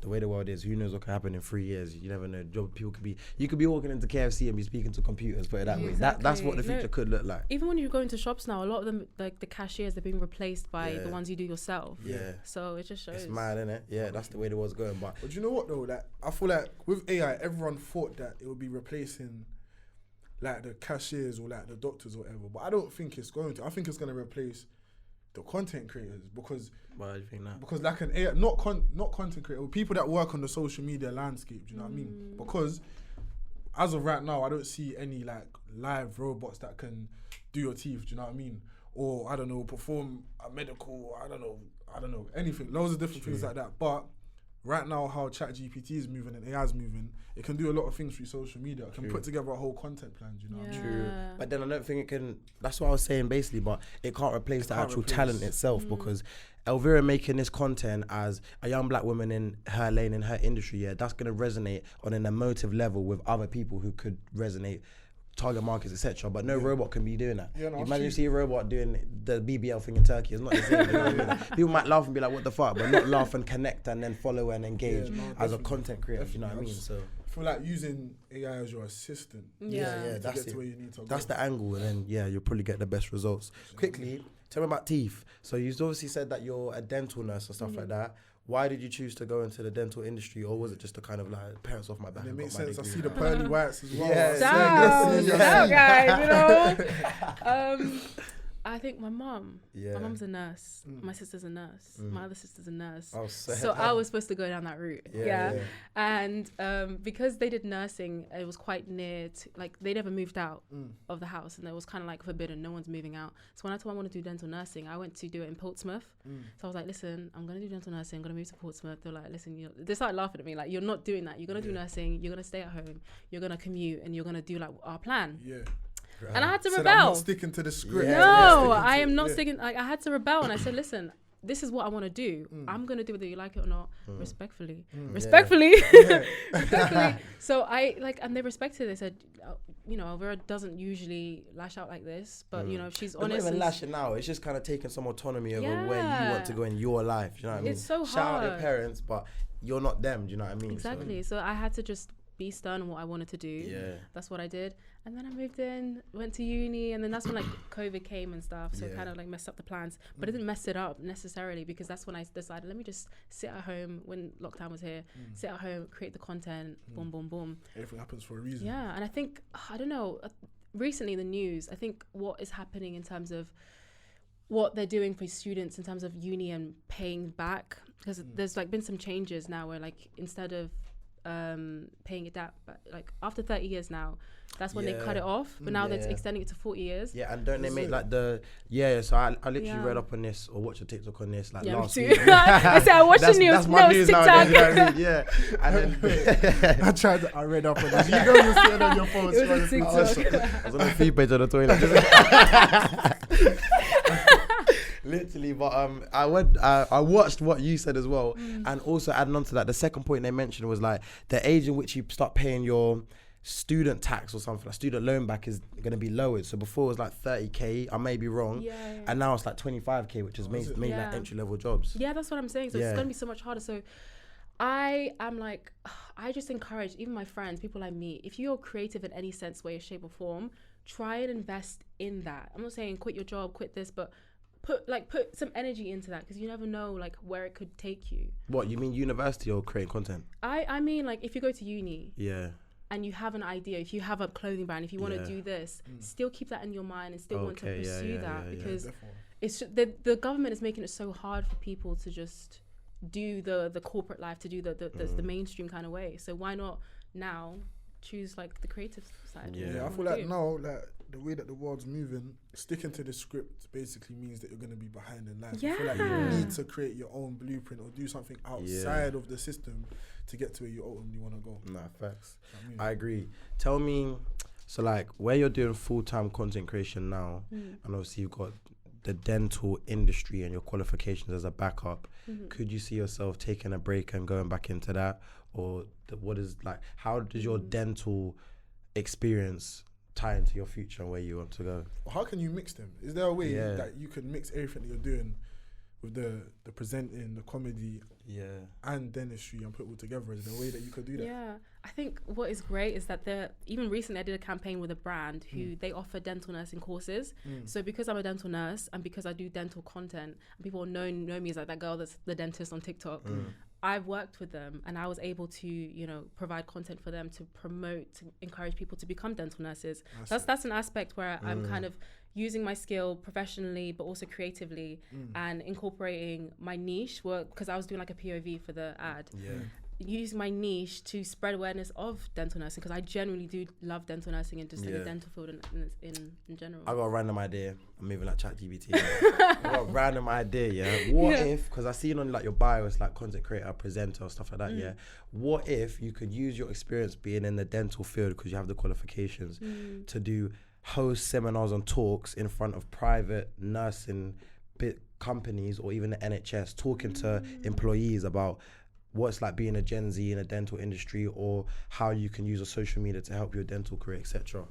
the way the world is, who knows what can happen in 3 years? You never know. You could be walking into KFC and be speaking to computers, put it that way. That's what the future could look like. Even when you go into shops now, a lot of them, like the cashiers, they're being replaced by the ones you do yourself. So it just shows. It's mad, isn't it? Yeah, that's the way the world's going. But you know what though? Like, I feel like with AI, everyone thought that it would be replacing like the cashiers or like the doctors or whatever. But I don't think it's going to. I think it's going to replace the content creators, because why do you think that? Because like an AI, not content creator, people that work on the social media landscape. Do you know what I mean? Because as of right now, I don't see any like live robots that can do your teeth. Do you know what I mean? Or I don't know, perform a medical, I don't know, I don't know, anything, loads of different things like that. But right now, how ChatGPT is moving and AI is moving, it can do a lot of things through social media. It can put together a whole content plan, you know what I mean? True. But then I don't think it can, that's what I was saying basically, but it can't replace the actual talent itself, because Elvira making this content as a young black woman in her lane, in her industry, that's going to resonate on an emotive level with other people who could resonate, target markets, etc. But no robot can be doing that. Yeah, no, imagine you see a robot doing the BBL thing in Turkey. It's not the same. You know what I mean? People might laugh and be like, "What the fuck?" But not laugh and connect and then follow and engage as a content creator. You know what I mean? So I feel like using AI as your assistant. That's it. Where you need to that's go. The angle, and then you'll probably get the best results. Quickly, tell me about teeth. So you obviously said that you're a dental nurse and stuff like that. Why did you choose to go into the dental industry, or was it just to kind of like parents off my back? And it makes sense. I see the pearly whites as well. Down, guys, you know. I think my mum. My mum's a nurse. My sister's a nurse. My other sister's a nurse. So I was supposed to go down that route. And because they did nursing, it was quite near to, like, they never moved out of the house, and it was kind of like forbidden. No one's moving out. So when I told them I want to do dental nursing, I went to do it in Portsmouth. So I was like, listen, I'm going to do dental nursing. I'm going to move to Portsmouth. They're like, listen, they started laughing at me. Like, you're not doing that. You're going to do nursing. You're going to stay at home. You're going to commute, and you're going to do like our plan. And I had to rebel. I'm not sticking to the script. No, I am not sticking. Like, I had to rebel, and I said, listen, this is what I want to do. I'm going to do whether you like it or not, respectfully. Respectfully. So I, like, and they respected it. They said, you know, Elvira doesn't usually lash out like this, but, you know, if she's honest. Not even lashing out. It's just kind of taking some autonomy over where you want to go in your life. You know what I mean? It's so hard. Shout out your parents, but you're not them. Do you know what I mean? Exactly. So I had to just be stern on what I wanted to do. That's what I did. And then I moved in, went to uni, and then that's when like COVID came and stuff, so it kind of like messed up the plans. But it didn't mess it up necessarily, because that's when I decided, let me just sit at home when lockdown was here, sit at home, create the content, boom, boom, boom. Everything happens for a reason. Yeah, and I think, I don't know, recently the news, I think what is happening in terms of what they're doing for students in terms of uni and paying back, because there's like been some changes now where like instead of paying it back, but like after 30 years now, that's when they cut it off, but now they're extending it to 40 years. And don't they make like the so I literally read up on this or watched a TikTok on this like last me too. week. I said I watched the news. That's my news TikTok. nowadays, you know what I mean? And then I read up on this. You go and sit on your phone. I was on the feed page on the toilet. Literally, but I watched what you said as well, and also adding on to that, the second point they mentioned was like the age in which you start paying your student tax or something, like student loan back, is going to be lowered. So before it was like 30k, I may be wrong, and now it's like 25k, which is mainly like entry level jobs. Yeah, that's what I'm saying. So it's going to be so much harder. So I am like, I just encourage even my friends, people I meet, if you're creative in any sense, way, shape or form, try and invest in that. I'm not saying quit your job, quit this, but put some energy into that, because you never know like where it could take you. What, you mean university or creating content? I mean like if you go to uni and you have an idea, if you have a clothing brand, if you want to do this, still keep that in your mind and still want to pursue that, because it's just, the government is making it so hard for people to just do the corporate life, to do the mainstream kind of way. So why not now choose like the creative side? I feel like now, like the way that the world's moving, sticking to the script basically means that you're going to be behind in life. I feel like you need to create your own blueprint or do something outside of the system to get to where you ultimately want to go. Nah, facts. I agree. Tell me, so like where you're doing full-time content creation now, and obviously you've got the dental industry and your qualifications as a backup, could you see yourself taking a break and going back into that? Or what is like, how does your dental experience tie into your future and where you want to go? How can you mix them? Is there a way that you can mix everything that you're doing with the presenting, the comedy, and dentistry, and put it all together? Is there a way that you could do that? Yeah, I think what is great is that even recently I did a campaign with a brand who they offer dental nursing courses. So because I'm a dental nurse and because I do dental content, and people know me as like that girl that's the dentist on TikTok, I've worked with them and I was able to, you know, provide content for them to promote, to encourage people to become dental nurses. That's an aspect where I'm kind of using my skill professionally, but also creatively, and incorporating my niche, because I was doing like a POV for the ad. use my niche to spread awareness of dental nursing, because I genuinely do love dental nursing and just like the dental field in general. I got a random idea. I'm moving like ChatGPT. I got a random idea, yeah. What if, because I seen on like your bio, it's like content creator, presenter, stuff like that, yeah. What if you could use your experience being in the dental field, because you have the qualifications, to do host seminars and talks in front of private nursing companies or even the NHS, talking to employees about what it's like being a Gen Z in a dental industry, or how you can use a social media to help your dental career, etc.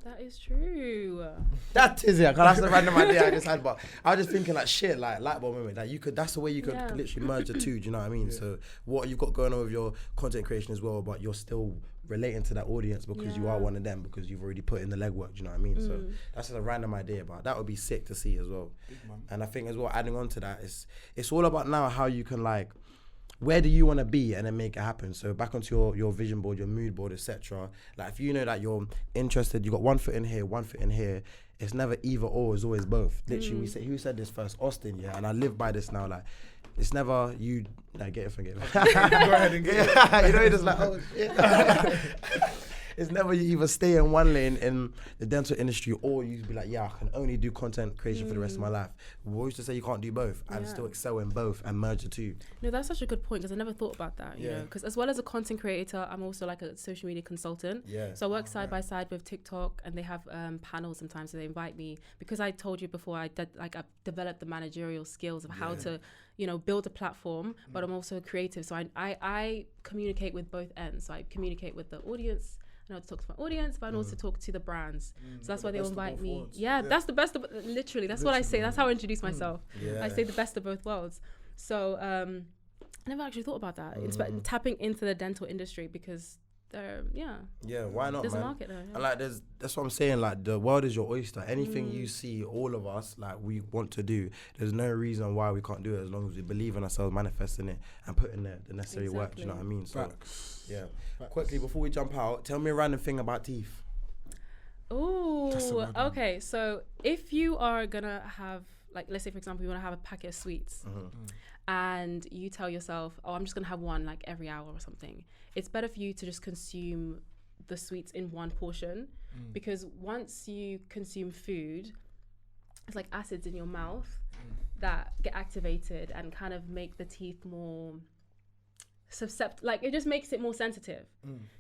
That is true. That is it. That's the random idea I just had, but I was just thinking like shit, like light bulb moment. Like you could, that's the way you could literally merge the two. Do you know what I mean? So what you've got going on with your content creation as well, but you're still relating to that audience because you are one of them, because you've already put in the legwork. Do you know what I mean? So that's just a random idea, but that would be sick to see as well. And I think as well, adding on to that, it's all about now how you can like, where do you want to be, and then make it happen. So back onto your vision board, your mood board, etc. Like if you know that you're interested, you got 1 foot in here, 1 foot in here. It's never either or, it's always both. Literally, we say, who said this first? Austin, yeah. And I live by this now. Like it's never you. Like get it from get it. Go ahead and get it. You know, you're just like, oh shit. It's never you either stay in one lane in the dental industry, or you be like, yeah, I can only do content creation for the rest of my life. We always just say you can't do both and still excel in both and merge the two. No, that's such a good point, because I never thought about that, you know, because as well as a content creator, I'm also like a social media consultant. Yeah. So I work side by side with TikTok, and they have panels sometimes, so they invite me, because I told you before, I've developed the managerial skills of how to, you know, build a platform, but I'm also a creative. So I communicate with both ends. So I communicate with the audience, I know how to talk to my audience, but I also talk to the brands. So that's why they invite me. That's the best of, literally, that's what I say. That's how I introduce myself. I say the best of both worlds. So I never actually thought about that. It's about tapping into the dental industry, because why not, there's man? a market there. And like that's what I'm saying, like the world is your oyster. Anything you see, all of us, like we want to do, there's no reason why we can't do it, as long as we believe in ourselves, manifesting it, and putting the necessary work. Do you know what I mean? So quickly before we jump out, tell me a random thing about teeth. Oh, okay. So if you are gonna have, like, let's say for example, you want to have a packet of sweets, and you tell yourself, oh, I'm just gonna have one like every hour or something. It's better for you to just consume the sweets in one portion, because once you consume food, it's like acids in your mouth that get activated and kind of make the teeth more like it just makes it more sensitive.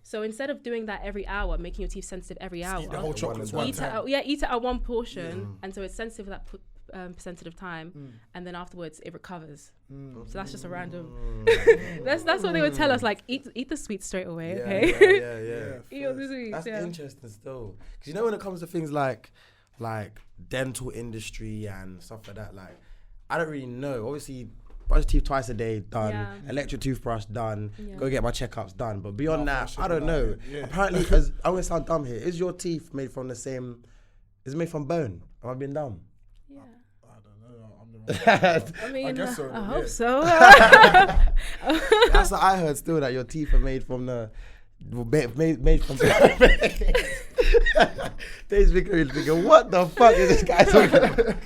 So instead of doing that every hour, making your teeth sensitive every hour, eat the whole chocolate eat it at one portion, and so it's sensitive for that percentage of time, and then afterwards it recovers. So that's just a random. that's what they would tell us, like eat the sweets straight away. Okay. Eat all the sweets. That's interesting still, because you know when it comes to things like dental industry and stuff like that, like I don't really know. Obviously, brush teeth twice a day, done. Electric toothbrush, done. Go get my checkups, done. But beyond that, I don't know. Apparently, because I'm gonna sound dumb here. Is your teeth made from the same? Is it made from bone? Am I being dumb? Yeah. I don't know. I mean, I guess so. I hope so. That's what I heard. Still, that your teeth are made from the. Made from. Dave's thinking, what the fuck is this guy talking about?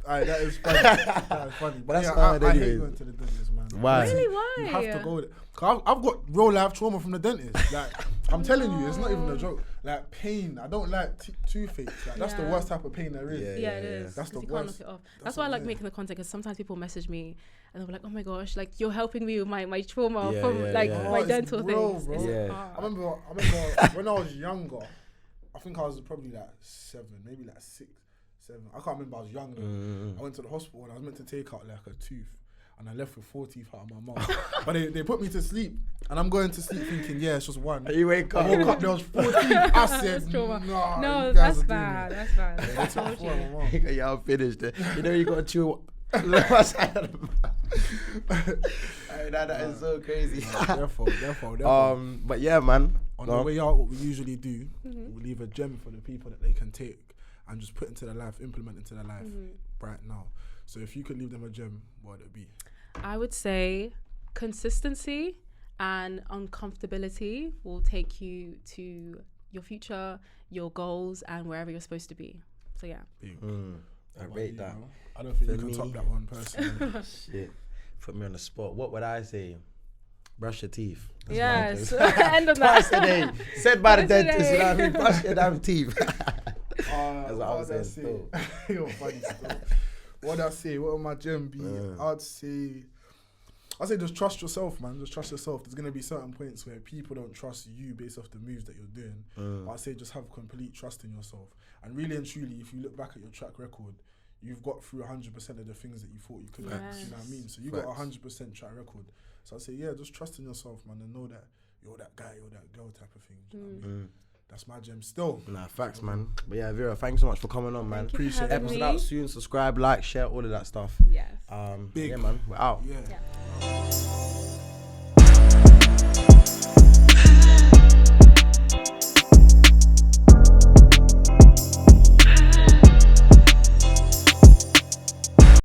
Alright, that is funny. That is funny. But that's I hate going to the dentist, man. Why? Really? Why? You have to go there. Cause I've got real life trauma from the dentist. Like, I'm telling you, it's not even a joke. Like, pain. I don't like toothaches. Like, that's the worst type of pain there is. Yeah, it is. That's the you worst. Can't knock it off. That's why I like making the content, because sometimes people message me and they're like, oh my gosh, like you're helping me with my trauma from my dental things. Bro. It's I remember when I was younger, I think I was probably like 7, maybe like 6, 7. I can't remember, I was young though. I went to the hospital and I was meant to take out like a tooth, and I left with 4 teeth out of my mouth. But they put me to sleep, and I'm going to sleep thinking, yeah, it's just one. You wake up. I woke up, there was 4 teeth. I said, no, that's bad. That's bad. I told you. Yeah, I'm finished. You know you got to chew my side of the mouth. That is so crazy. Therefore. But yeah, man. On the way out, what we usually do, we leave a gem for the people that they can take and just put into their life, implement into their life right now. So if you could leave them a gem, what would it be? I would say consistency and uncomfortability will take you to your future, your goals, and wherever you're supposed to be. So yeah. I rate that. I don't think you can top that one personally. Shit. Put me on the spot. What would I say? Brush your teeth. That's Yes. my case. End on Twice that. a day. Said by the Twice a dentist, you know what I day. mean? Brush your damn teeth. That's what I was saying still. You're funny still. What'd I say? What would my gem be? I'd say just trust yourself, man. Just trust yourself. There's gonna be certain points where people don't trust you based off the moves that you're doing. But I'd say just have complete trust in yourself. And really and truly, if you look back at your track record, you've got through 100% of the things that you thought you couldn't. Yes. Do you know what I mean? So you got 100% track record. So I'd say, yeah, just trust in yourself, man, and know that you're that guy, you're that girl type of thing. Do you know what I mean? That's my gem still. Nah, facts, man. But yeah, Vera, thanks so much for coming on, man. Thank you for Appreciate it. having Episode me. out soon. Subscribe, like, share, all of that stuff. Yes. Yeah, man. We're out. Yeah. Yeah.